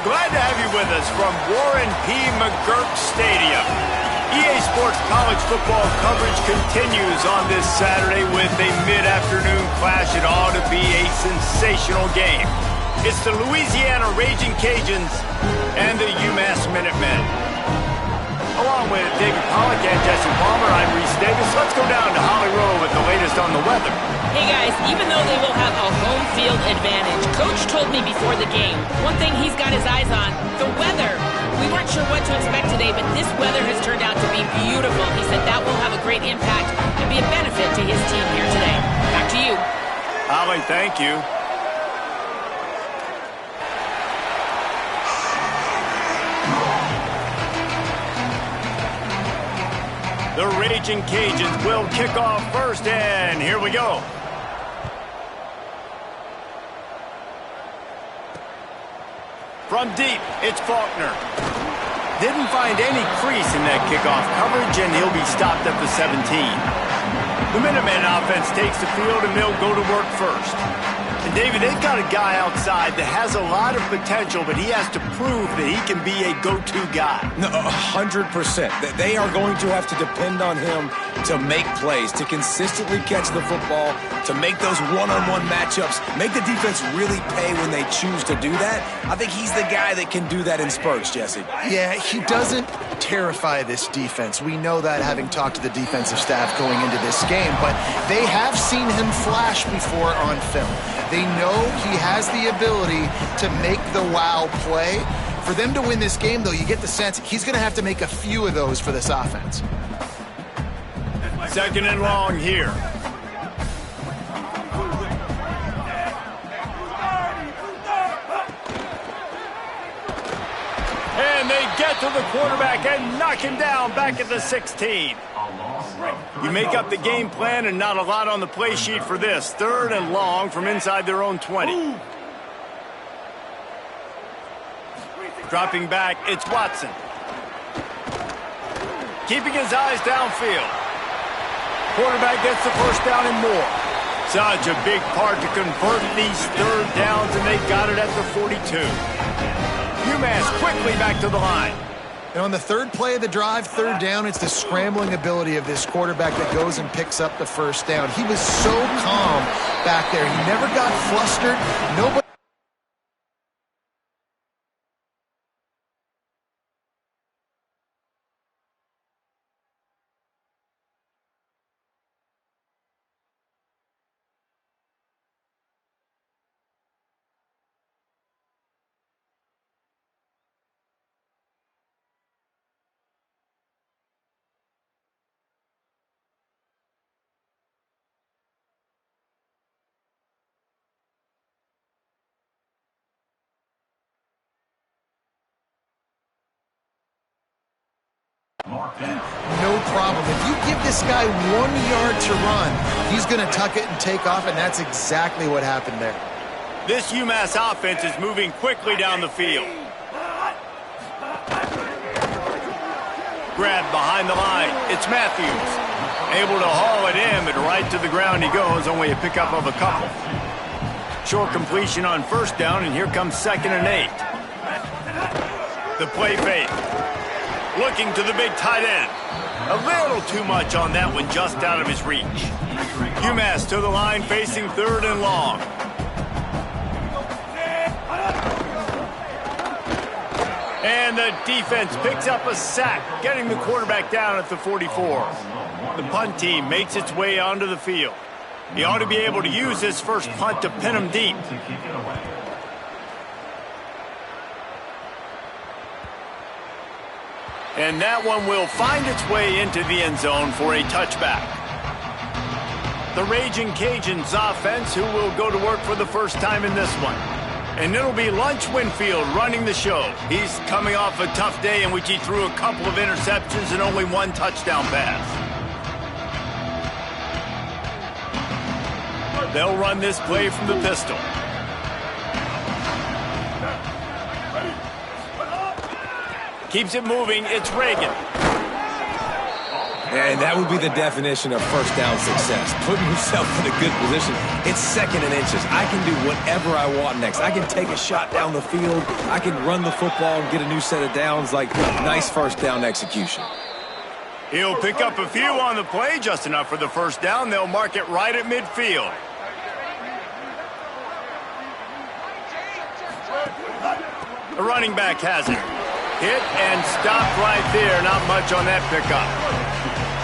glad to have you with us from Warren P. McGurk Stadium. EA Sports college football coverage continues on this Saturday with a mid-afternoon clash. It ought to be a sensational game. It's the Louisiana Raging Cajuns and the UMass Minutemen. Along with David Pollack and Jesse Palmer, I'm Reese Davis. Let's go down to Holly Rowe with the latest on the weather. Hey guys, even though they will have a home field advantage, Coach told me before the game, one thing he's got his eyes on, the weather. We weren't sure what to expect today, but this weather has turned out to be beautiful. He said that will have a great impact and be a benefit to his team here today. Back to you. Holly, thank you. The Raging Cajuns will kick off first, and here we go. From deep, it's Faulkner. Didn't find any crease in that kickoff coverage, and he'll be stopped at the 17. The Minutemen offense takes the field, and they'll go to work first. And, David, they've got a guy outside that has a lot of potential, but he has to prove that he can be a go-to guy. No, 100%. They are going to have to depend on him to make plays, to consistently catch the football, to make those one-on-one matchups, make the defense really pay when they choose to do that. I think he's the guy that can do that in spurts, Jesse. Yeah, he doesn't terrify this defense. We know that, having talked to the defensive staff going into this game, but they have seen him flash before on film. They know he has the ability to make the wow play. For them to win this game, though, you get the sense he's going to have to make a few of those for this offense. Second and long here. And they get to the quarterback and knock him down back at the 16. You make up the game plan and not a lot on the play sheet for this. Third and long from inside their own 20. Dropping back, it's Watson. Keeping his eyes downfield. Quarterback gets the first down and more. Such a big part to convert these third downs, and they got it at the 42. UMass quickly back to the line. And on the third play of the drive, third down, it's the scrambling ability of this quarterback that goes and picks up the first down. He was so calm back there. He never got flustered. Nobody. No problem. If you give this guy 1 yard to run, he's going to tuck it and take off, and that's exactly what happened there. This UMass offense is moving quickly down the field. Grabbed behind the line. It's Matthews. Able to haul it in, but right to the ground he goes. Only a pickup of a couple. Short completion on first down, and here comes 2nd and 8. The play fake. Looking to the big tight end. A little too much on that one, just out of his reach. UMass to the line, facing third and long. And the defense picks up a sack, getting the quarterback down at the 44. The punt team makes its way onto the field. He ought to be able to use his first punt to pin him deep. And that one will find its way into the end zone for a touchback. The Raging Cajuns offense, who will go to work for the first time in this one. And it'll be Lunch Winfield running the show. He's coming off a tough day in which he threw a couple of interceptions and only one touchdown pass. They'll run this play from the pistol. Keeps it moving, it's Reagan. And that would be the definition of first down success. Putting yourself in a good position. It's second and inches. I can do whatever I want next. I can take a shot down the field. I can run the football and get a new set of downs. Like, nice first down execution. He'll pick up a few on the play, just enough for the first down. They'll mark it right at midfield. The running back has it. Hit and stopped right there. Not much on that pickup.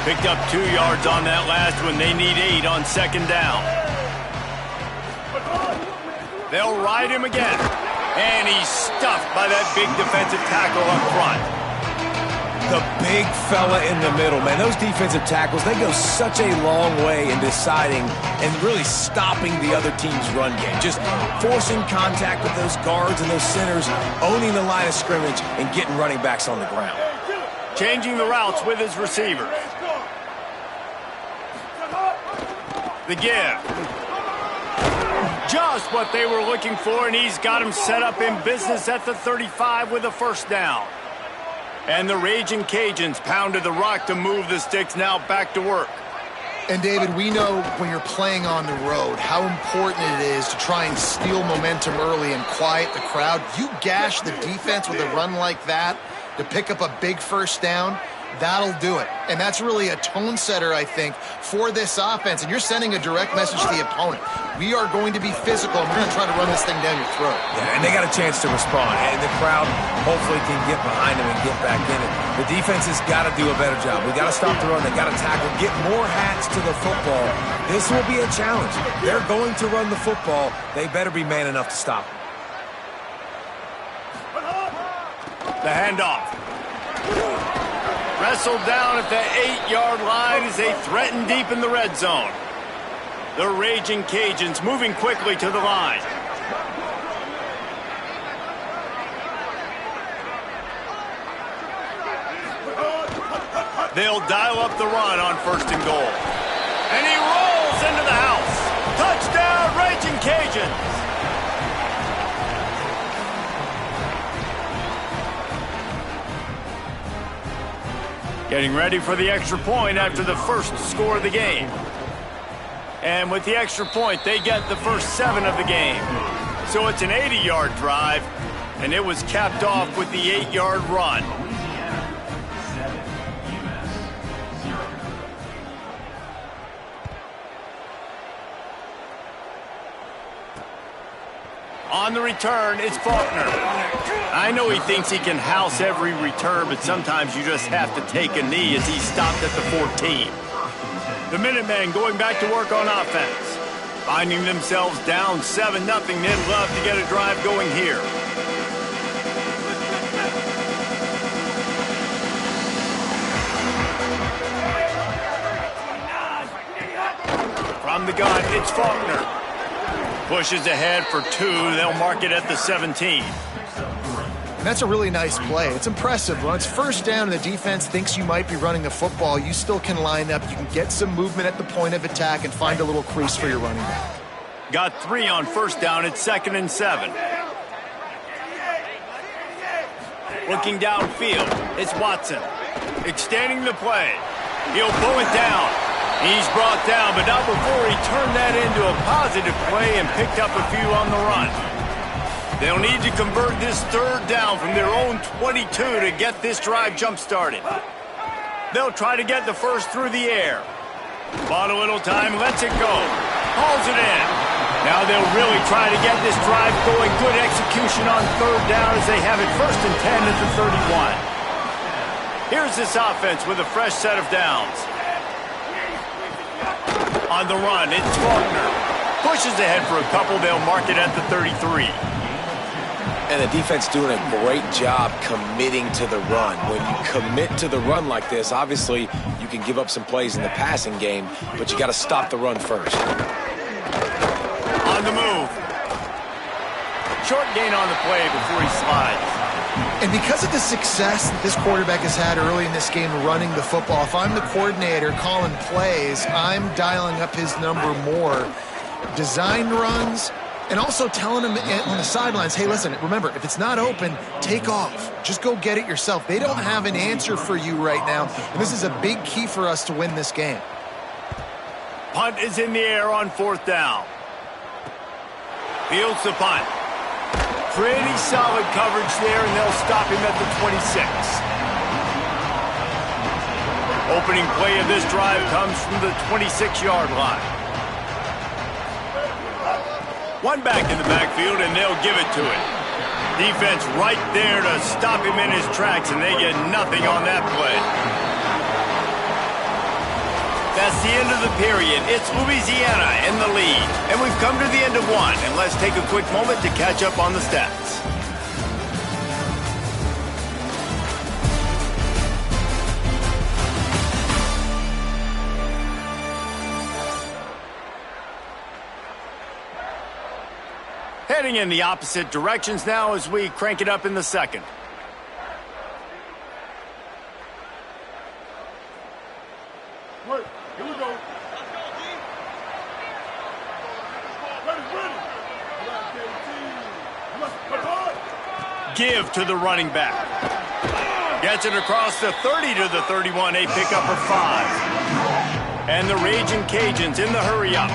Picked up 2 yards on that last one. They need 8 on second down. They'll ride him again. And he's stuffed by that big defensive tackle up front. The big fella in the middle, man. Those defensive tackles, they go such a long way in deciding and really stopping the other team's run game. Just forcing contact with those guards and those centers, owning the line of scrimmage, and getting running backs on the ground. Changing the routes with his receivers. The give. Just what they were looking for, and he's got him set up in business at the 35 with a first down. And the Raging Cajuns pounded the rock to move the sticks, now back to work. And, David, we know when you're playing on the road how important it is to try and steal momentum early and quiet the crowd. You gash the defense with a run like that to pick up a big first down, that'll do it. And that's really a tone setter, I think, for this offense. And you're sending a direct message to the opponent. We are going to be physical, and we're going to try to run this thing down your throat. Yeah, and they got a chance to respond. And the crowd hopefully can get behind them and get back in it. The defense has got to do a better job. We got to stop the run. They got to tackle, get more hats to the football. This will be a challenge. They're going to run the football. They better be man enough to stop it. The handoff. Wrestled down at the 8-yard line as they threaten deep in the red zone. The Raging Cajuns moving quickly to the line. They'll dial up the run on first and goal. And he rolls into the house. Touchdown, Raging Cajuns. Getting ready for the extra point after the first score of the game. And with the extra point, they get the first 7 of the game. So it's an 80-yard drive, and it was capped off with the 8-yard run. On the return, it's Faulkner. I know he thinks he can house every return, but sometimes you just have to take a knee as he's stopped at the 14. The Minutemen going back to work on offense. Finding themselves down 7-0, they'd love to get a drive going here. From the gun, it's Faulkner. Pushes ahead for 2. They'll mark it at the 17. And that's a really nice play. It's impressive. When it's first down and the defense thinks you might be running the football, you still can line up. You can get some movement at the point of attack and find a little crease for your running back. Got 3 on first down. It's 2nd and 7. Looking downfield, it's Watson. Extending the play. He'll pull it down. He's brought down, but not before he turned that into a positive play and picked up a few on the run. They'll need to convert this 3rd down from their own 22 to get this drive jump-started. They'll try to get the first through the air. Bought a little time, lets it go. Hauls it in. Now they'll really try to get this drive going. Good execution on 3rd down as they have it 1st and 10 at the 31. Here's this offense with a fresh set of downs. On the run, it's Faulkner. Pushes ahead for a couple. They'll mark it at the 33. And the defense doing a great job committing to the run. When you commit to the run like this, obviously you can give up some plays in the passing game, but you got to stop the run first. On the move. Short gain on the play before he slides. And because of the success that this quarterback has had early in this game running the football, if I'm the coordinator calling plays, I'm dialing up his number more. Design runs, And also telling them on the sidelines, hey, listen, remember, if it's not open, take off. Just go get it yourself. They don't have an answer for you right now, and this is a big key for us to win this game. Punt is in the air on 4th down. Fields the punt. Pretty solid coverage there, and they'll stop him at the 26. Opening play of this drive comes from the 26-yard line. One back in the backfield, and they'll give it to it. Defense right there to stop him in his tracks, and they get nothing on that play. That's the end of the period. It's Louisiana in the lead. And we've come to the end of one. And let's take a quick moment to catch up on the stats. Heading in the opposite directions now as we crank it up in the second. Here we go. Give to the running back. Gets it across the 30 to the 31. A pickup of 5. And the Raging Cajuns in the hurry-up.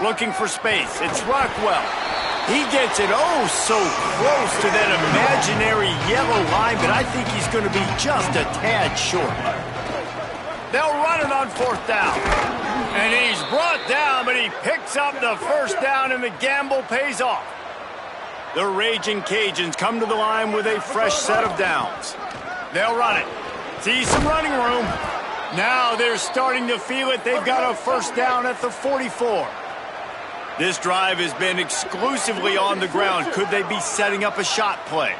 Looking for space. It's Rockwell. He gets it so close to that imaginary yellow line, but I think he's going to be just a tad short. They'll run it on 4th down. And he's brought down, but he picks up the 1st down, and the gamble pays off. The Raging Cajuns come to the line with a fresh set of downs. They'll run it. See some running room. Now they're starting to feel it. They've got a 1st down at the 44. This drive has been exclusively on the ground. Could they be setting up a shot play?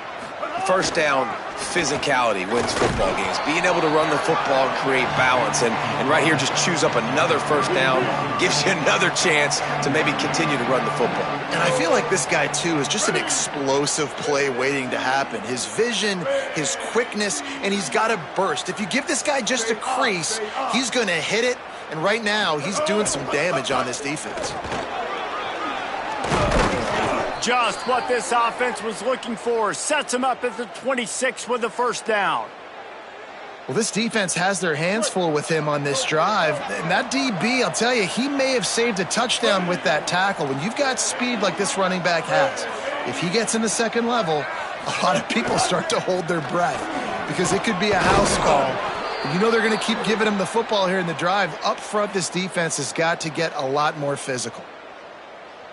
1st down, physicality wins football games. Being able to run the football and create balance. And right here, just choose up another 1st down. Gives you another chance to maybe continue to run the football. And I feel like this guy, too, is just an explosive play waiting to happen. His vision, his quickness, and he's got a burst. If you give this guy just a crease, he's going to hit it. And right now, he's doing some damage on this defense. Just what this offense was looking for. Sets him up at the 26 with the 1st down. Well, this defense has their hands full with him on this drive. And that DB, I'll tell you, he may have saved a touchdown with that tackle. When you've got speed like this running back has, if he gets in the 2nd level, a lot of people start to hold their breath because it could be a house call. You know they're going to keep giving him the football here in the drive. Up front, this defense has got to get a lot more physical.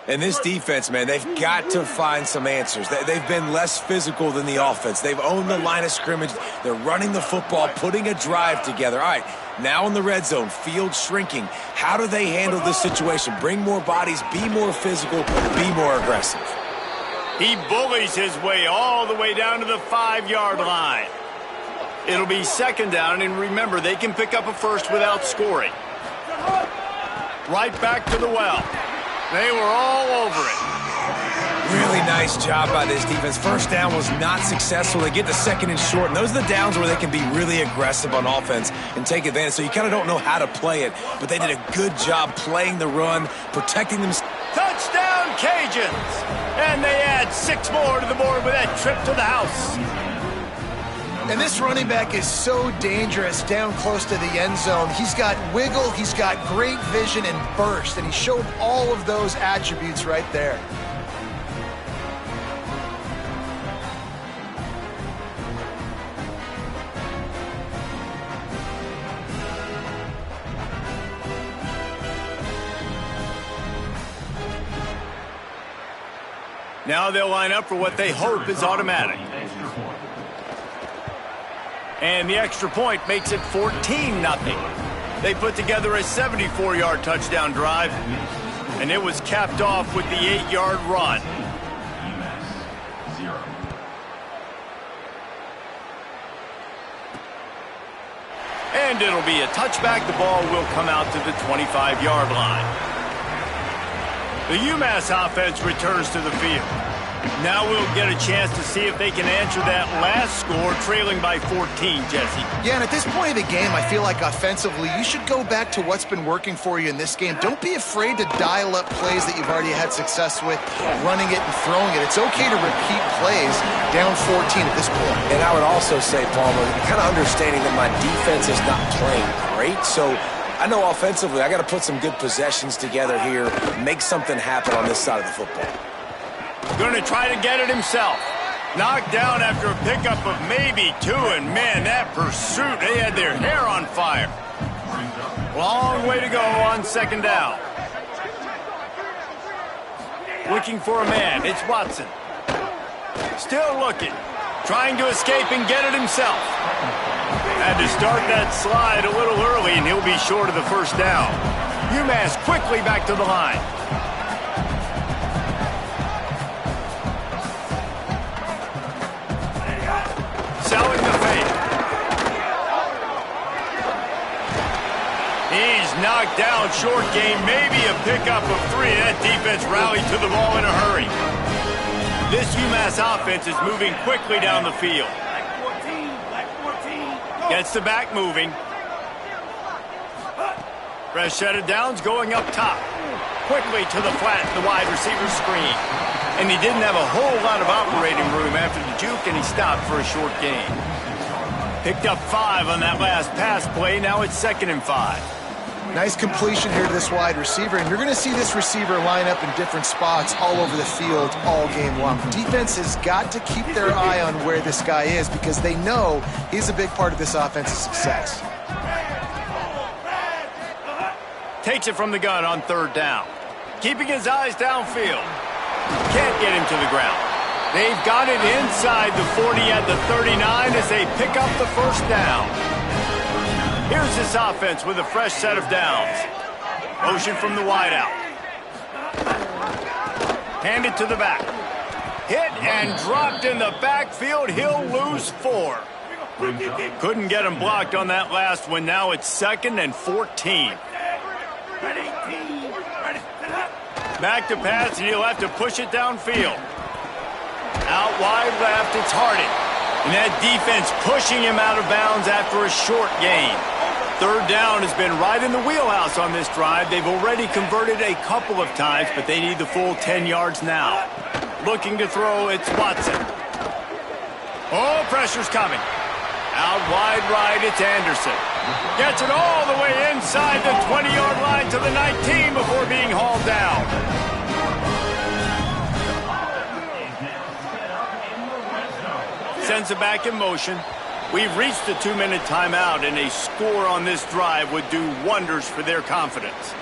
And this defense, man, they've got to find some answers. They've been less physical than the offense. They've owned the line of scrimmage. They're running the football, putting a drive together. All right, now in the red zone, field shrinking. How do they handle this situation? Bring more bodies, be more physical, be more aggressive. He bullies his way all the way down to the 5-yard line. It'll be 2nd down, and remember, they can pick up a 1st without scoring. Right back to the well. They were all over it. Really nice job by this defense. 1st down was not successful. They get the 2nd and short, and those are the downs where they can be really aggressive on offense and take advantage. So you kind of don't know how to play it, but they did a good job playing the run, protecting them. Touchdown, Cajuns! And they add 6 more to the board with that trip to the house. And this running back is so dangerous down close to the end zone. He's got wiggle, he's got great vision and burst, and he showed all of those attributes right there. Now they'll line up for what they hope is automatic. And the extra point makes it 14-0. They put together a 74-yard touchdown drive, and it was capped off with the 8-yard run. And it'll be a touchback. The ball will come out to the 25-yard line. The UMass offense returns to the field. Now we'll get a chance to see if they can answer that last score, trailing by 14, Jesse. Yeah, and at this point of the game, I feel like offensively, you should go back to what's been working for you in this game. Don't be afraid to dial up plays that you've already had success with, running it and throwing it. It's okay to repeat plays down 14 at this point. And I would also say, Palmer, kind of understanding that my defense is not playing great, so I know offensively I got to put some good possessions together here, make something happen on this side of the football. Going to try to get it himself. Knocked down after a pickup of maybe 2, and man, that pursuit, they had their hair on fire. Long way to go on second down. Looking for a man, it's Watson. Still looking, trying to escape and get it himself. Had to start that slide a little early, and he'll be short of the first down. UMass quickly back to the line. Selling the fake. He's knocked down, short game, maybe a pickup of 3. That defense rallied to the ball in a hurry. This UMass offense is moving quickly down the field. Gets the back moving. Fresh set of downs going up top. Quickly to the flat, the wide receiver screen. And he didn't have a whole lot of operating room after the juke, and he stopped for a short gain. Picked up 5 on that last pass play. Now it's 2nd and 5. Nice completion here to this wide receiver, and you're going to see this receiver line up in different spots all over the field all game long. Defense has got to keep their eye on where this guy is because they know he's a big part of this offense's success. Takes it from the gun on 3rd down. Keeping his eyes downfield. Can't get him to the ground. They've got it inside the 40 at the 39 as they pick up the first down. Here's this offense with a fresh set of downs. Motion from the wideout. Handed to the back. Hit and dropped in the backfield. He'll lose 4. Couldn't get him blocked on that last one. Now it's 2nd and 14. Back to pass, and he'll have to push it downfield. Out wide left, it's Harding. And that defense pushing him out of bounds after a short gain. 3rd down has been right in the wheelhouse on this drive. They've already converted a couple of times, but they need the full 10 yards now. Looking to throw, it's Watson. Oh, pressure's coming. Out wide right, it's Anderson. Gets it all the way inside the 20-yard line to the 19 before being hauled down. Sends it back in motion. We've reached the 2-minute timeout, and a score on this drive would do wonders for their confidence.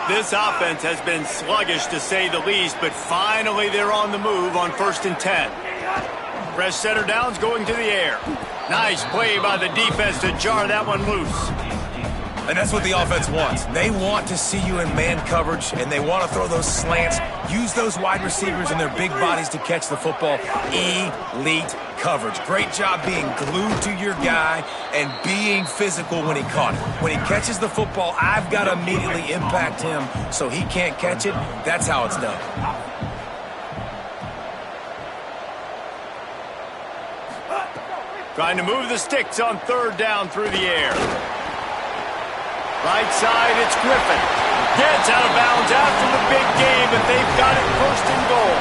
This offense has been sluggish to say the least, but finally they're on the move on 1st and 10. Fresh center downs going to the air. Nice play by the defense to jar that one loose. And that's what the offense wants. They want to see you in man coverage, and they want to throw those slants, use those wide receivers and their big bodies to catch the football. Elite coverage. Great job being glued to your guy and being physical when he caught it. When he catches the football, I've got to immediately impact him so he can't catch it. That's how it's done. Trying to move the sticks on 3rd down through the air. Right side, it's Griffin. Gets out of bounds after the big game, but they've got it 1st and goal.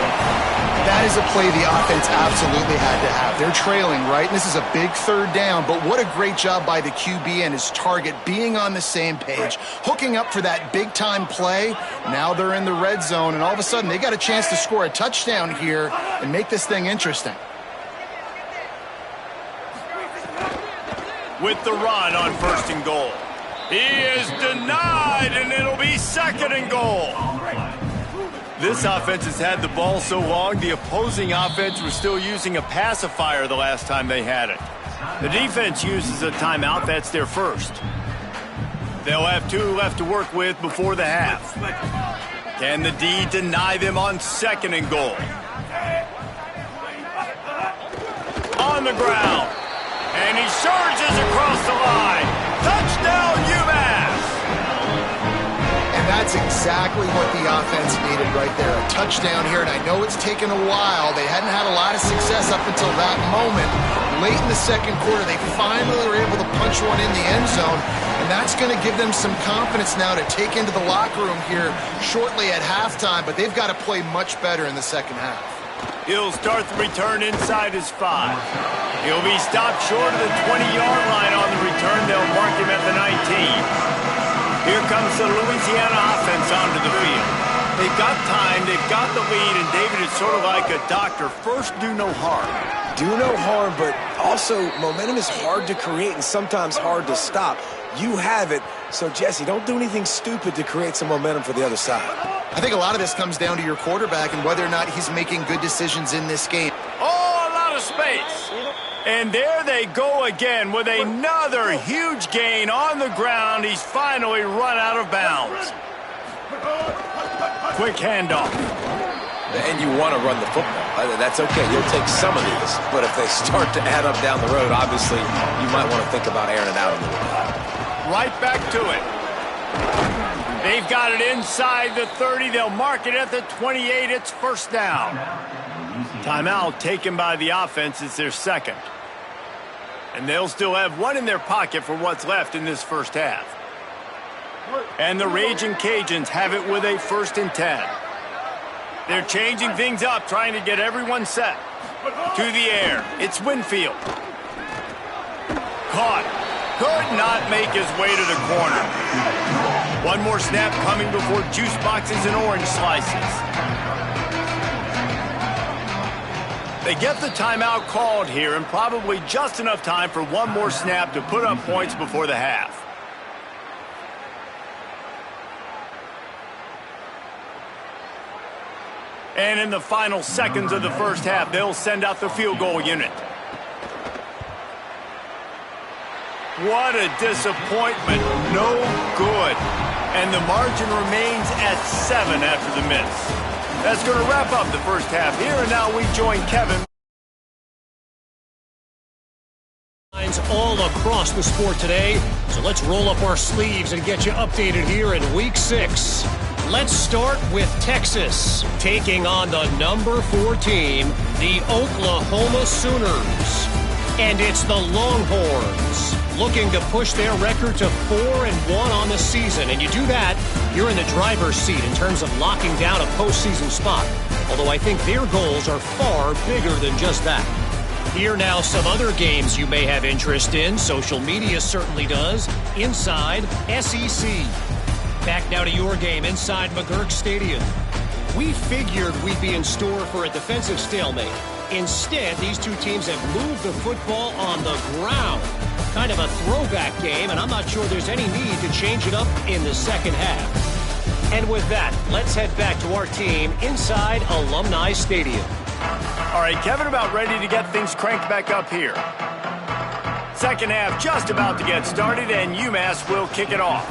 That is a play the offense absolutely had to have. They're trailing, right? This is a big 3rd down, but what a great job by the QB and his target being on the same page, hooking up for that big-time play. Now they're in the red zone, and all of a sudden they got a chance to score a touchdown here and make this thing interesting. With the run on 1st and goal. He is denied, and it'll be 2nd and goal. This offense has had the ball so long, the opposing offense was still using a pacifier the last time they had it. The defense uses a timeout. That's their first. They'll have 2 left to work with before the half. Can the D deny them on 2nd and goal? On the ground. And he surges across the line. Touchdown, UMass! And And that's exactly what the offense needed right there. A touchdown here, and I know it's taken a while. They hadn't had a lot of success up until that moment. Late in the second quarter, they finally were able to punch one in the end zone, and that's going to give them some confidence now to take into the locker room here shortly at halftime, but they've got to play much better in the second half. He'll start the return inside his 5. He'll be stopped short of the 20-yard line on the return. They'll mark him at the 19. Here comes the Louisiana offense onto the field. They've got time, they've got the lead, and David is sort of like a doctor. First, do no harm. Do no harm, but also momentum is hard to create and sometimes hard to stop. You have it, so Jesse, don't do anything stupid to create some momentum for the other side. I think a lot of this comes down to your quarterback and whether or not he's making good decisions in this game. Oh, a lot of space. And there they go again with another huge gain on the ground. He's finally run out of bounds. Quick handoff. And you want to run the football. That's okay. You'll take some of these. But if they start to add up down the road, obviously, you might want to think about airing it out a little bit. Right back to it. They've got it inside the 30. They'll mark it at the 28. It's first down. Timeout taken by the offense. It's their second. And they'll still have one in their pocket for what's left in this first half. And the Raging Cajuns have it with a 1st and 10. They're changing things up, trying to get everyone set. To the air. It's Winfield. Caught. Could not make his way to the corner. One more snap coming before juice boxes and orange slices. They get the timeout called here, and probably just enough time for one more snap to put up points before the half. And in the final seconds of the first half, they'll send out the field goal unit. What a disappointment. No good. And the margin remains at 7 after the miss. That's going to wrap up the first half here, and now we join Kevin. All across the sport today, so let's roll up our sleeves and get you updated here in Week 6. Let's start with Texas, taking on the number 4 team, the Oklahoma Sooners. And it's the Longhorns, looking to push their record to 4-1 on the season. And you do that, you're in the driver's seat in terms of locking down a postseason spot. Although I think their goals are far bigger than just that. Here now some other games you may have interest in. Social media certainly does. Inside SEC. Back now to your game inside McGurk Stadium. We figured we'd be in store for a defensive stalemate. Instead, these two teams have moved the football on the ground. Kind of a throwback game, and I'm not sure there's any need to change it up in the second half. And with that, let's head back to our team inside Alumni Stadium. All right, Kevin, about ready to get things cranked back up here. Second half just about to get started, and UMass will kick it off.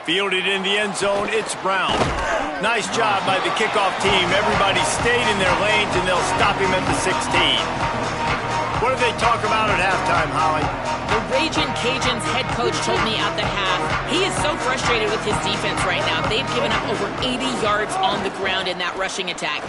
Fielded in the end zone, it's Brown. Nice job by the kickoff team. Everybody stayed in their lanes, and they'll stop him at the 16. What did they talk about at halftime, Holly? The Raging Cajuns head coach told me at the half, he is so frustrated with his defense right now. They've given up over 80 yards on the ground in that rushing attack.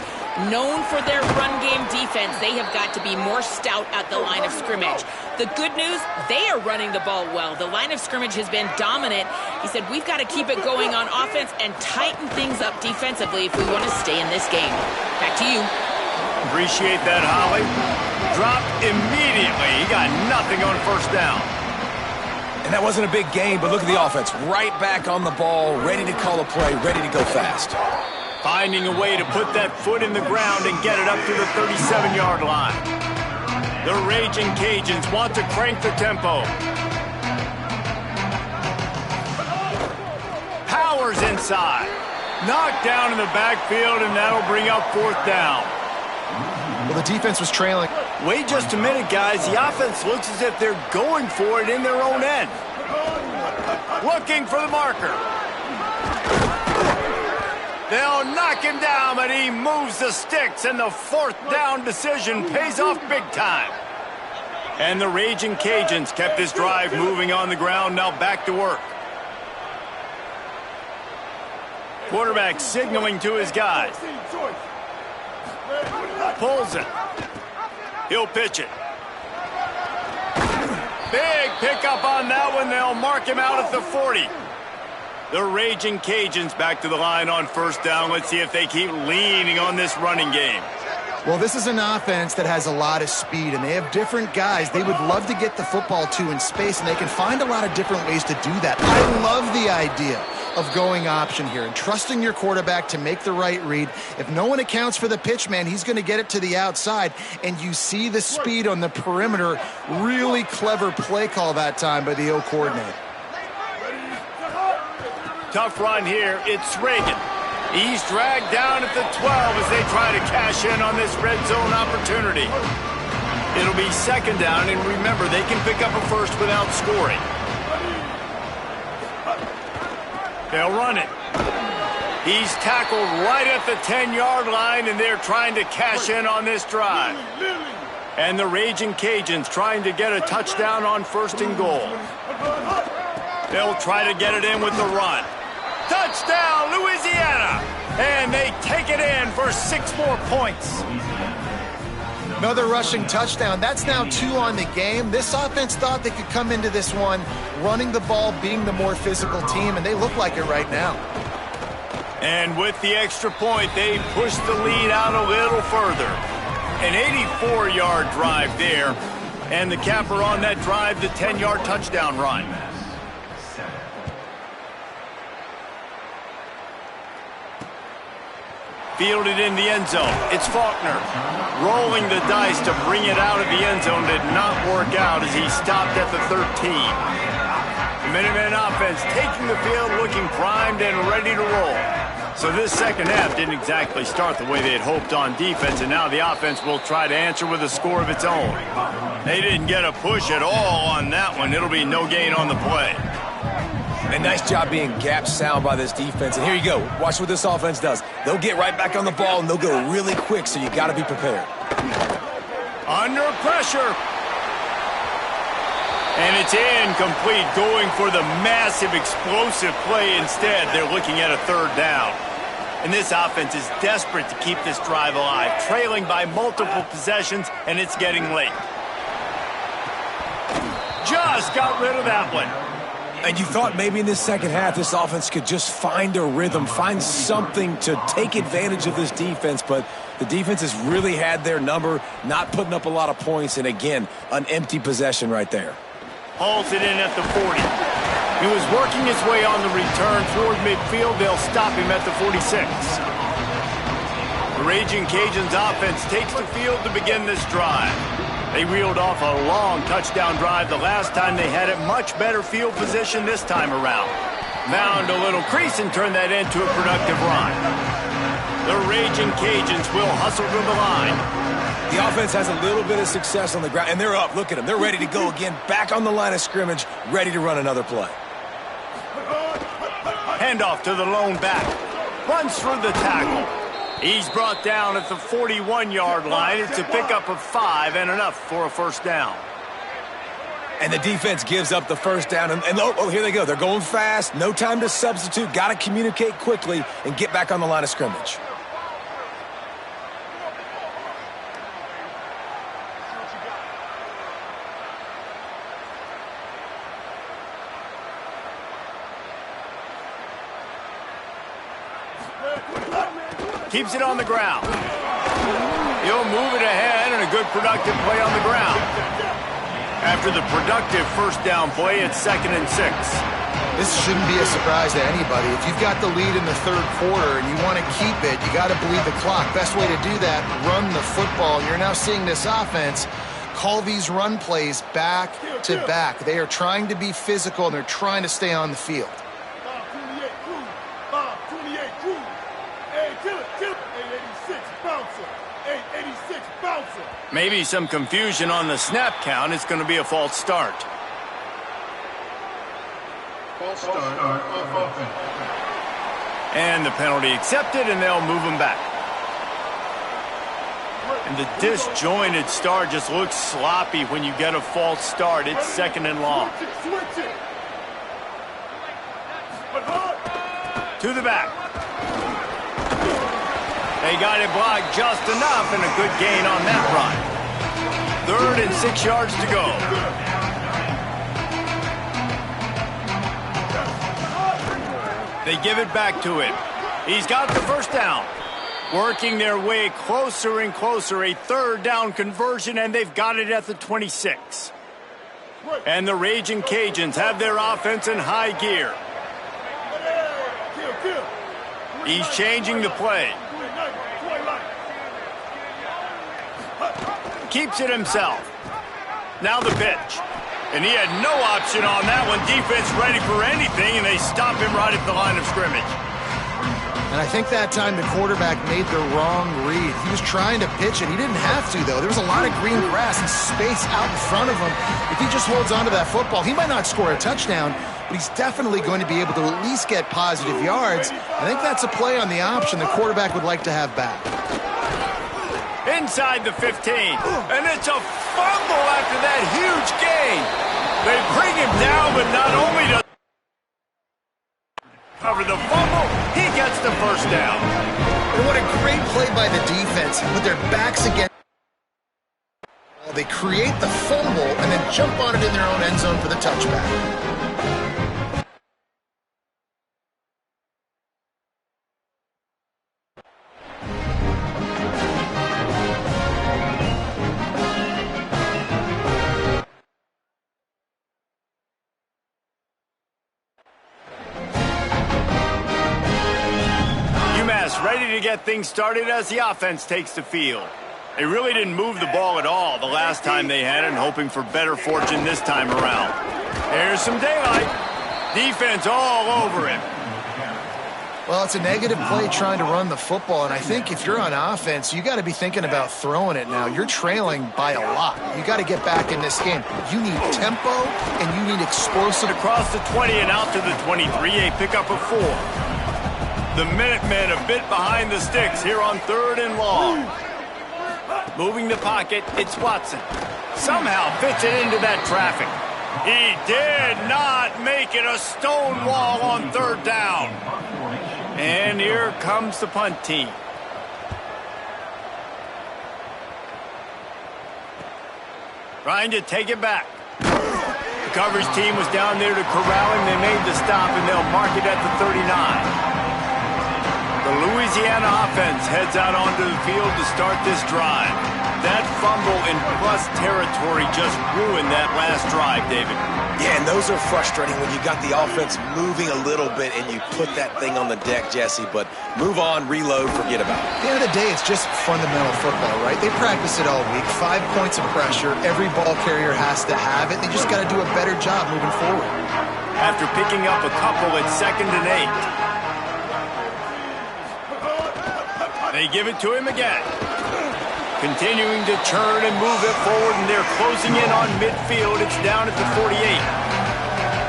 Known for their run game defense, they have got to be more stout at the line of scrimmage. The good news, they are running the ball well. The line of scrimmage has been dominant. He said, we've got to keep it going on offense and tighten things up defensively if we want to stay in this game. Back to you. Appreciate that, Holly. Dropped immediately. He got nothing on first down. And that wasn't a big gain, but look at the offense. Right back on the ball, ready to call a play, ready to go fast. Finding a way to put that foot in the ground and get it up to the 37-yard line. The Raging Cajuns want to crank the tempo. Powers inside. Knocked down in the backfield, and that'll bring up fourth down. Well, the defense was trailing. Wait just a minute, guys. The offense looks as if they're going for it in their own end. Looking for the marker. They'll knock him down, but he moves the sticks, and the fourth down decision pays off big time. And the Raging Cajuns kept this drive moving on the ground. Now back to work. Quarterback signaling to his guys. Pulls it. He'll pitch it. Big pickup on that one. They'll mark him out at the 40. The Raging Cajuns back to the line on first down. Let's see if they keep leaning on this running game. Well, this is an offense that has a lot of speed, and they have different guys they would love to get the football to in space, and they can find a lot of different ways to do that. I love the idea of going option here and trusting your quarterback to make the right read. If no one accounts for the pitch, man, he's going to get it to the outside, and you see the speed on the perimeter. Really clever play call that time by the O coordinator. Tough run here. It's Reagan. He's dragged down at the 12 as they try to cash in on this red zone opportunity. It'll be second down, and remember, they can pick up a first without scoring. They'll run it. He's tackled right at the 10-yard line, and they're trying to cash in on this drive. And the Raging Cajuns trying to get a touchdown on first and goal. They'll try to get it in with the run. Touchdown, Louisiana! And they take it in for 6 more points. Another rushing touchdown. That's now 2 on the game. This offense thought they could come into this one running the ball, being the more physical team, and they look like it right now. And with the extra point, they push the lead out a little further. An 84-yard drive there. And the capper on that drive, the 10-yard touchdown run. Fielded in the end zone. It's Faulkner. Rolling the dice to bring it out of the end zone did not work out as he stopped at the 13. The Minutemen offense taking the field, looking primed and ready to roll. So this second half didn't exactly start the way they had hoped on defense, and now the offense will try to answer with a score of its own. They didn't get a push at all on that one. It'll be no gain on the play. And nice job being gap sound by this defense. And here you go. Watch what this offense does. They'll get right back on the ball, and they'll go really quick, so you got to be prepared. Under pressure. And it's incomplete, going for the massive explosive play instead. They're looking at a third down. And this offense is desperate to keep this drive alive, trailing by multiple possessions, and it's getting late. Just got rid of that one. And you thought maybe in this second half this offense could just find a rhythm, find something to take advantage of this defense, but the defense has really had their number, not putting up a lot of points, and again, an empty possession right there. Hauls it in at the 40. He was working his way on the return toward midfield. They'll stop him at the 46. The Raging Cajuns offense takes the field to begin this drive. They reeled off a long touchdown drive the last time they had it. Much better field position this time around. Found a little crease and turned that into a productive run. The Raging Cajuns will hustle to the line. The offense has a little bit of success on the ground, and they're up. Look at them. They're ready to go again, back on the line of scrimmage, ready to run another play. Handoff to the lone back. Runs through the tackle. He's brought down at the 41-yard line. It's a pickup of 5 and enough for a first down. And the defense gives up the first down. And oh, here they go. They're going fast. No time to substitute. Got to communicate quickly and get back on the line of scrimmage. Keeps it on the ground. He'll move it ahead, and a good productive play on the ground. After the productive first down play, it's 2nd and 6. This shouldn't be a surprise to anybody. If you've got the lead in the third quarter and you want to keep it, you got to bleed the clock. Best way to do that, run the football. You're now seeing this offense call these run plays back to back. They are trying to be physical, and they're trying to stay on the field. Maybe some confusion on the snap count. It's going to be a false start. False start off offense. And the penalty accepted, and they'll move him back. And the disjointed start just looks sloppy when you get a false start. It's 2nd and long. To the back. They got it blocked just enough, and a good gain on that run. 3rd and 6 yards to go. They give it back to him. He's got the first down. Working their way closer and closer. A 3rd down conversion, and they've got it at the 26. And the Raging Cajuns have their offense in high gear. He's changing the play. Keeps it himself. Now the pitch. And he had no option on that one. Defense ready for anything, and they stop him right at the line of scrimmage. And I think that time the quarterback made the wrong read. He was trying to pitch it. He didn't have to, though. There was a lot of green grass and space out in front of him. If he just holds on to that football, he might not score a touchdown, but he's definitely going to be able to at least get positive yards. I think that's a play on the option the quarterback would like to have back. Inside the 15, and it's a fumble after that huge gain. They bring him down, but not only does cover the fumble, he gets the first down. And what a great play by the defense with their backs against. They create the fumble and then jump on it in their own end zone for the touchback. UMass ready to get things started as the offense takes the field. They really didn't move the ball at all the last time they had it, and hoping for better fortune this time around. There's some daylight. Defense all over him. Well, it's a negative play trying to run the football, and I think if you're on offense, you got to be thinking about throwing it now. You're trailing by a lot. You got to get back in this game. You need tempo, and you need explosive. Across the 20 and out to the 23, a pickup of 4. The Minutemen a bit behind the sticks here on 3rd and long. Moving the pocket, it's Watson. Somehow fits it into that traffic. He did not make it a stone wall on 3rd down. And here comes the punt team. Trying to take it back. The coverage team was down there to corral him. They made the stop, and they'll mark it at the 39. The Louisiana offense heads out onto the field to start this drive. That fumble in plus territory just ruined that last drive, David. Yeah, and those are frustrating when you got the offense moving a little bit and you put that thing on the deck, Jesse. But move on, reload, forget about it. At the end of the day, it's just fundamental football, right? They practice it all week. 5 points of pressure. Every ball carrier has to have it. They just got to do a better job moving forward. After picking up a couple at 2nd and 8. They give it to him again. Continuing to churn and move it forward, and they're closing in on midfield. It's down at the 48.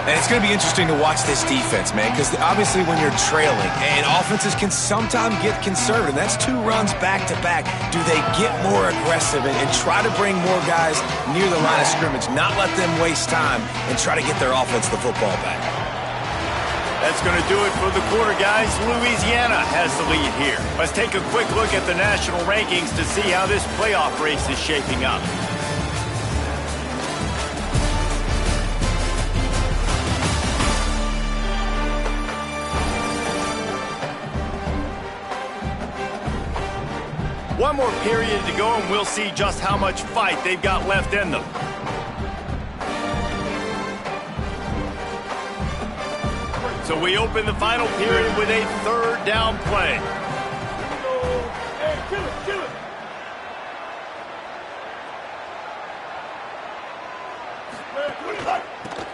And it's going to be interesting to watch this defense, man, because obviously when you're trailing, and offenses can sometimes get conservative. That's 2 runs back-to-back. Do they get more aggressive and try to bring more guys near the line of scrimmage, not let them waste time, and try to get their offense the football back? That's going to do it for the quarter, guys. Louisiana has the lead here. Let's take a quick look at the national rankings to see how this playoff race is shaping up. One more period to go, and we'll see just how much fight they've got left in them. So we open the final period with a 3rd down play.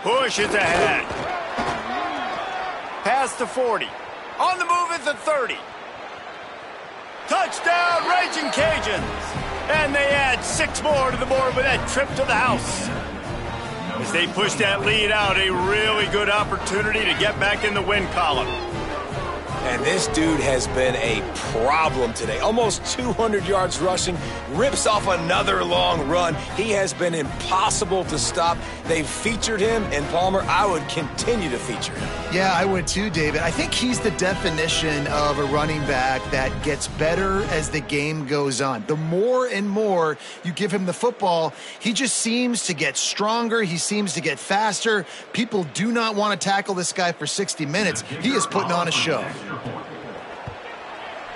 Push is ahead. Past the 40. On the move at the 30. Touchdown, Raging Cajuns. And they add 6 more to the board with that trip to the house. As they push that lead out, a really good opportunity to get back in the win column. And this dude has been a problem today. Almost 200 yards rushing, rips off another long run. He has been impossible to stop. They've featured him, and Palmer, I would continue to feature him. Yeah, I would too, David. I think he's the definition of a running back that gets better as the game goes on. The more and more you give him the football, he just seems to get stronger. He seems to get faster. People do not want to tackle this guy for 60 minutes. He is putting on a show.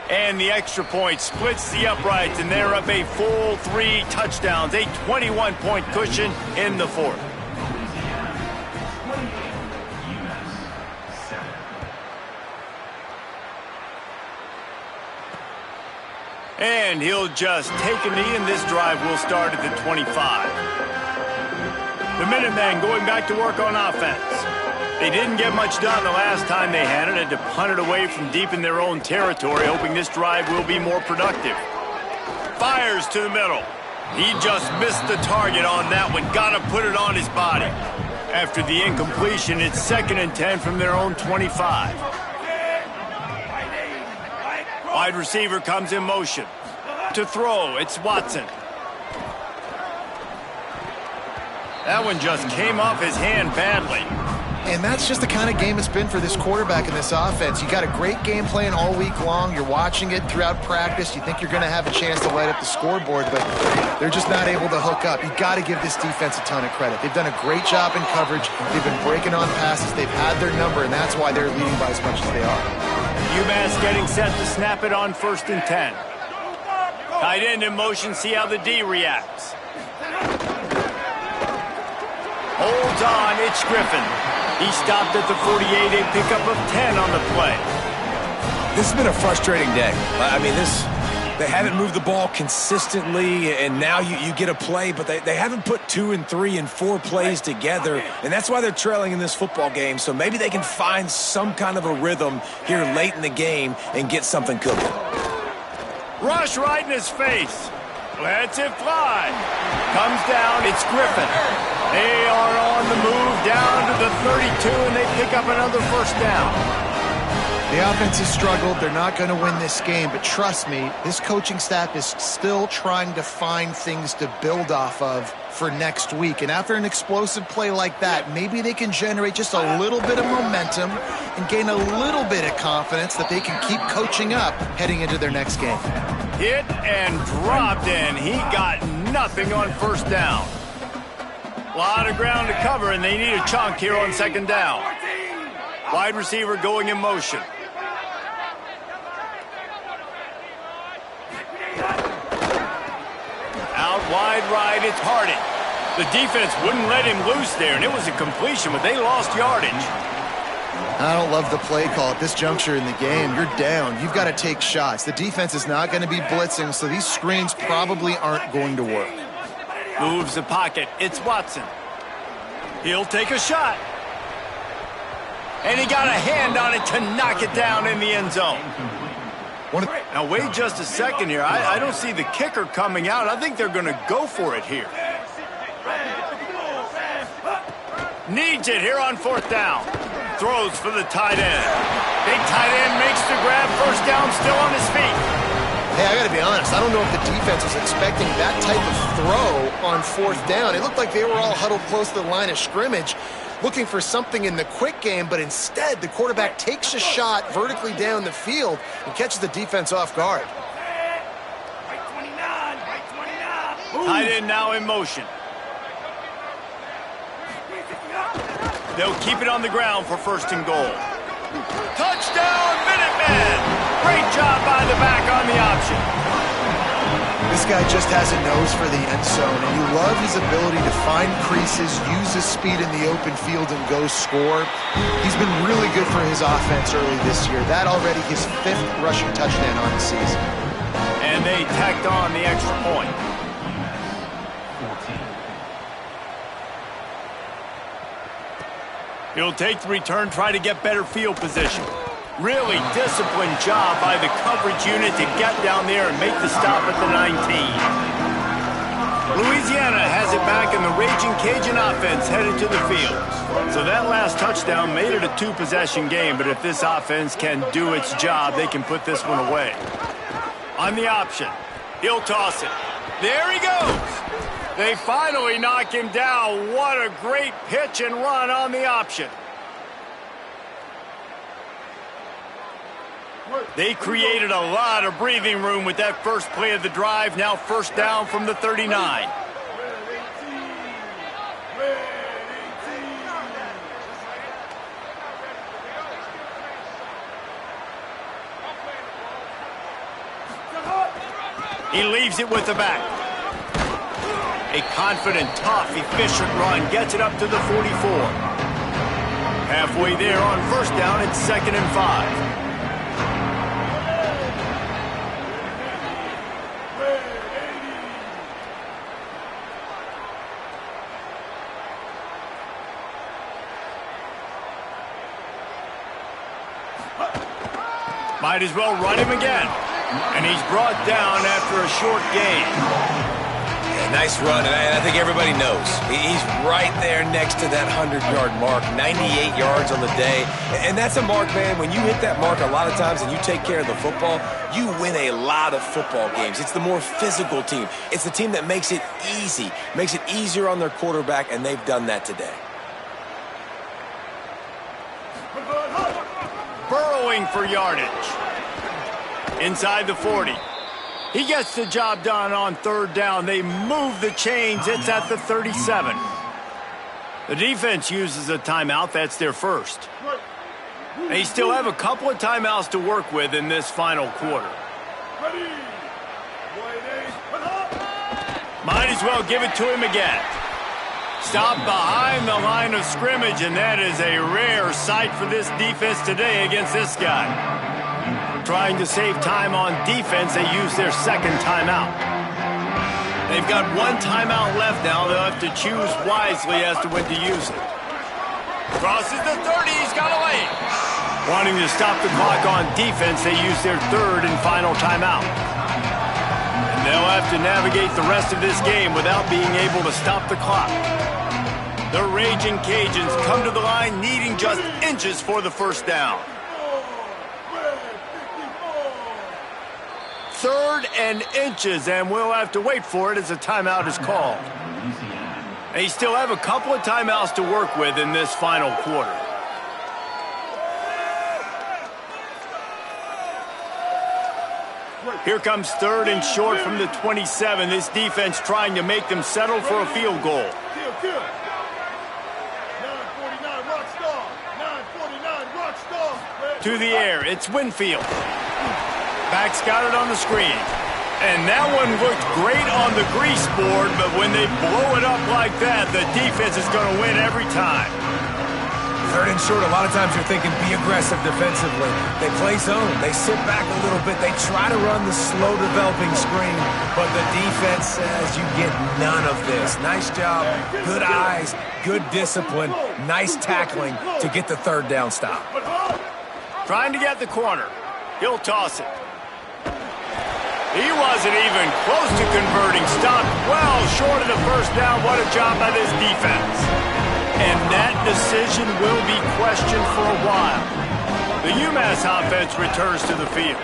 And the extra point splits the uprights, and they're up a full 3 touchdowns, a 21-point cushion in the fourth. And he'll just take a knee, and this drive will start at the 25. The Minutemen going back to work on offense. They didn't get much done the last time they had it. Had to punt it away from deep in their own territory, hoping this drive will be more productive. Fires to the middle. He just missed the target on that one. Got to put it on his body. After the incompletion, it's 2nd and 10 from their own 25. Wide receiver comes in motion. To throw, it's Watson. That one just came off his hand badly. And that's just the kind of game it's been for this quarterback in this offense. You got a great game plan all week long. You're watching it throughout practice. You think you're going to have a chance to light up the scoreboard, but they're just not able to hook up. You got to give this defense a ton of credit. They've done a great job in coverage. They've been breaking on passes. They've had their number, and that's why they're leading by as much as they are. UMass getting set to snap it on 1st and 10. Tight end in motion, see how the D reacts. Holds on, it's Griffin. He stopped at the 48, a pickup of 10 on the play. This has been a frustrating day. I mean, they haven't moved the ball consistently, and now you get a play, but they haven't put 2 and 3 and 4 plays together, and that's why they're trailing in this football game. So maybe they can find some kind of a rhythm here late in the game and get something cooking. Rush right in his face. Lets it fly. Comes down, it's Griffin. They are on the move down to the 32, and they pick up another 1st down. The offense has struggled. They're not going to win this game, but trust me, this coaching staff is still trying to find things to build off of for next week. And after an explosive play like that, maybe they can generate just a little bit of momentum and gain a little bit of confidence that they can keep coaching up heading into their next game. Hit and dropped, and he got nothing on 1st down. A lot of ground to cover, and they need a chunk here on 2nd down. Wide receiver going in motion. Out wide right, it's Harding. The defense wouldn't let him loose there, and it was a completion, but they lost yardage. I don't love the play call at this juncture in the game. You're down. You've got to take shots. The defense is not going to be blitzing, so these screens probably aren't going to work. Moves the pocket. It's Watson. He'll take a shot. And he got a hand on it to knock it down in the end zone. Now, wait just a second here. I don't see the kicker coming out. I think they're going to go for it here. Needs it here on 4th down. Throws for the tight end. Big tight end makes the grab. 1st down, still on his feet. Hey, I got to be honest. I don't know if the defense was expecting that type of throw on 4th down. It looked like they were all huddled close to the line of scrimmage, looking for something in the quick game, but instead the quarterback takes a shot vertically down the field and catches the defense off guard. Tight end now in motion. They'll keep it on the ground for 1st and goal. Touchdown, Minutemen! Great job by the back on the option. This guy just has a nose for the end zone, and you love his ability to find creases, use his speed in the open field, and go score. He's been really good for his offense early this year. That already his 5th rushing touchdown on the season. And they tacked on the extra point. He'll take the return, try to get better field position. Really disciplined job by the coverage unit to get down there and make the stop at the 19. Louisiana has it back, and the Raging Cajun offense headed to the field. So that last touchdown made it a two-possession game, but if this offense can do its job, they can put this one away. On the option, he'll toss it. There he goes. They finally knock him down. What a great pitch and run on the option. They created a lot of breathing room with that first play of the drive. Now first down from the 39. He leaves it with the back. A confident, tough, efficient run gets it up to the 44. Halfway there on first down, it's 2nd and 5. Might as well run him again. And he's brought down after a short gain. Yeah, nice run, and I think everybody knows. He's right there next to that 100-yard mark, 98 yards on the day. And that's a mark, man. When you hit that mark a lot of times and you take care of the football, you win a lot of football games. It's the more physical team. It's the team that makes it easy, makes it easier on their quarterback, and they've done that today. Burrowing for yardage. Inside the 40. He gets the job done on third down. They move the chains. It's at the 37. The defense uses a timeout. That's their first. They still have a couple of timeouts to work with in this final quarter. Might as well give it to him again. Stop behind the line of scrimmage, and that is a rare sight for this defense today against this guy. Trying to save time on defense, they use their second timeout. They've got one timeout left now. They'll have to choose wisely as to when to use it. Crosses the 30. He's got a lane. Wanting to stop the clock on defense, they use their third and final timeout. And they'll have to navigate the rest of this game without being able to stop the clock. The Raging Cajuns come to the line needing just inches for the first down. 3rd and inches, and we'll have to wait for it as a timeout is called. They still have a couple of timeouts to work with in this final quarter. Here comes 3rd and short from the 27. This defense trying to make them settle for a field goal. 949 Rockstar. 949 Rockstar. To the air, it's Winfield. Back's got it on the screen. And that one looked great on the grease board, but when they blow it up like that, the defense is going to win every time. 3rd and short, a lot of times you're thinking be aggressive defensively. They play zone. They sit back a little bit. They try to run the slow developing screen, but the defense says you get none of this. Nice job, good eyes, good discipline, nice tackling to get the 3rd down stop. Trying to get the corner. He'll toss it. He wasn't even close to converting. Stopped well short of the first down. What a job by this defense. And that decision will be questioned for a while. The UMass offense returns to the field.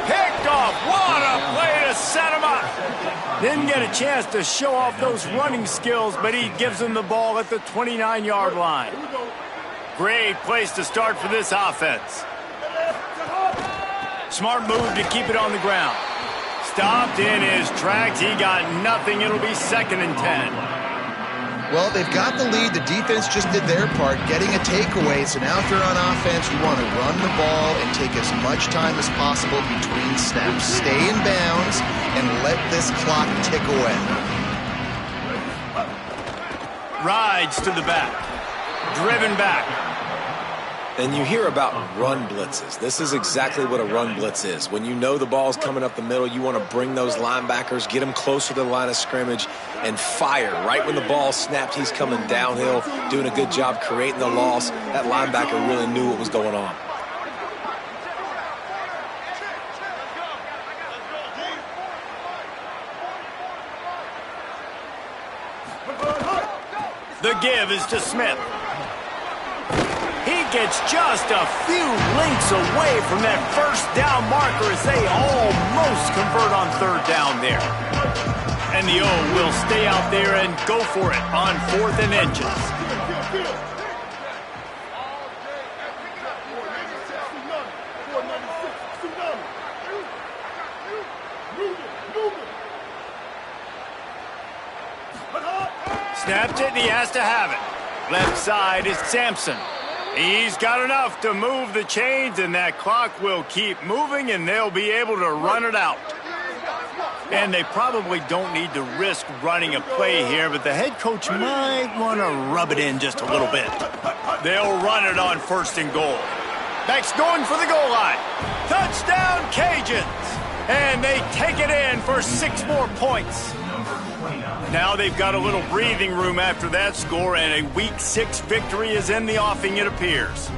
Picked off. What a play to set him up. Didn't get a chance to show off those running skills, but he gives them the ball at the 29-yard line. Great place to start for this offense. Smart move to keep it on the ground. Stopped in his tracks. He got nothing. It'll be 2nd and 10. Well, they've got the lead. The defense just did their part, getting a takeaway. So now if they're on offense, you want to run the ball and take as much time as possible between snaps. Stay in bounds and let this clock tick away. Rides to the back. Driven back. And you hear about run blitzes. This is exactly what a run blitz is. When you know the ball's coming up the middle, you want to bring those linebackers, get them closer to the line of scrimmage, and fire. Right when the ball snapped, he's coming downhill, doing a good job creating the loss. That linebacker really knew what was going on. give is to Smith. He gets just a few lengths away from that first down marker as they almost convert on third down there. And the O will stay out there and go for it on 4th and inches. Snapped it, and he has to have it. Left side is Sampson. He's got enough to move the chains, and that clock will keep moving, and they'll be able to run it out. And they probably don't need to risk running a play here, but the head coach might want to rub it in just a little bit. They'll run it on 1st and goal. Backs going for the goal line. Touchdown, Cajuns! And they take it in for 6 more points. Now they've got a little breathing room after that score, and a Week 6 victory is in the offing, it appears.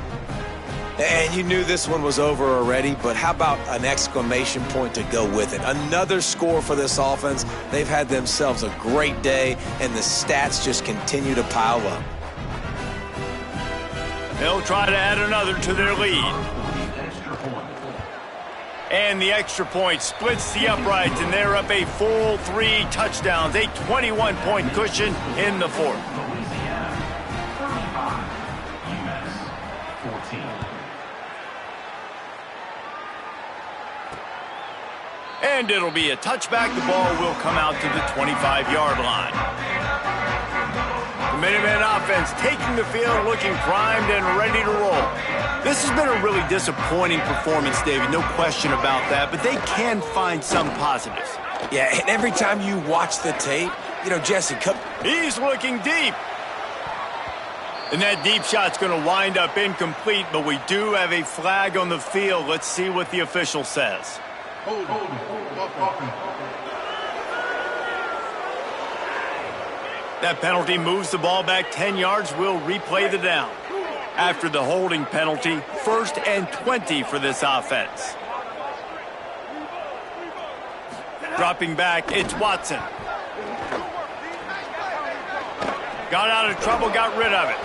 And you knew this one was over already, but how about an exclamation point to go with it? Another score for this offense. They've had themselves a great day, and the stats just continue to pile up. They'll try to add another to their lead. And the extra point splits the uprights, and they're up a full 3 touchdowns, a 21-point cushion in the 4th. Louisiana 35, UMass 14. And it'll be a touchback. The ball will come out to the 25-yard line. The Minutemen offense taking the field, looking primed and ready to roll. This has been a really disappointing performance, David, no question about that, but they can find some positives. Yeah, and every time you watch the tape, you know, Jesse, he's looking deep. And that deep shot's going to wind up incomplete, but we do have a flag on the field. Let's see what the official says. That penalty moves the ball back 10 yards. We'll replay the down. After the holding penalty, 1st and 20 for this offense. Dropping back, it's Watson. Got out of trouble, got rid of it.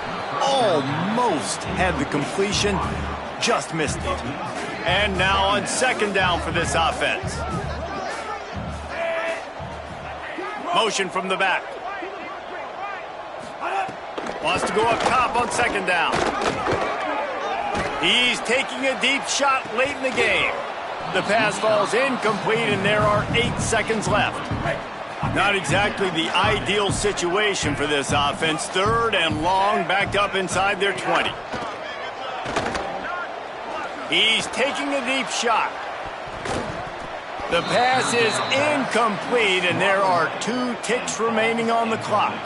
Almost had the completion, just missed it. And now on 2nd down for this offense. Motion from the back. Wants to go up top on 2nd down. He's taking a deep shot late in the game. The pass falls incomplete, and there are 8 seconds left. Not exactly the ideal situation for this offense. 3rd and long, backed up inside their 20. He's taking a deep shot. The pass is incomplete, and there are 2 ticks remaining on the clock.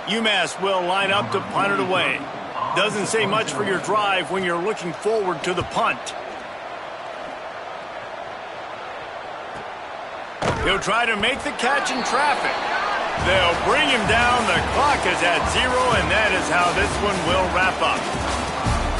UMass will line up to punt it away. Doesn't say much for your drive when you're looking forward to the punt. He'll try to make the catch in traffic. They'll bring him down. The clock is at 0, and that is how this one will wrap up.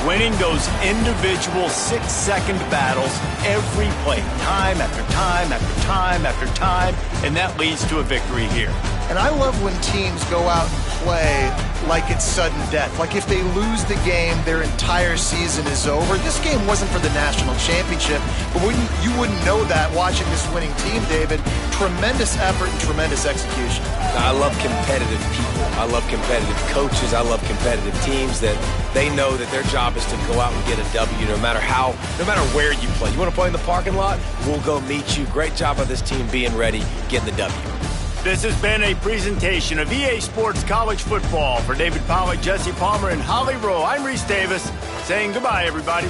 Winning those individual 6-second battles every play, time after time after time after time, and that leads to a victory here. And I love when teams go out and play like it's sudden death. Like if they lose the game, their entire season is over. This game wasn't for the national championship, but you wouldn't know that watching this winning team, David. Tremendous effort and tremendous execution. I love competitive people. I love competitive coaches. I love competitive teams that they know that their job is to go out and get a W no matter where you play. You want to play in the parking lot? We'll go meet you. Great job by this team being ready, getting the W. This has been a presentation of EA Sports College Football. For David Pollack, Jesse Palmer, and Holly Rowe, I'm Reese Davis saying goodbye, everybody.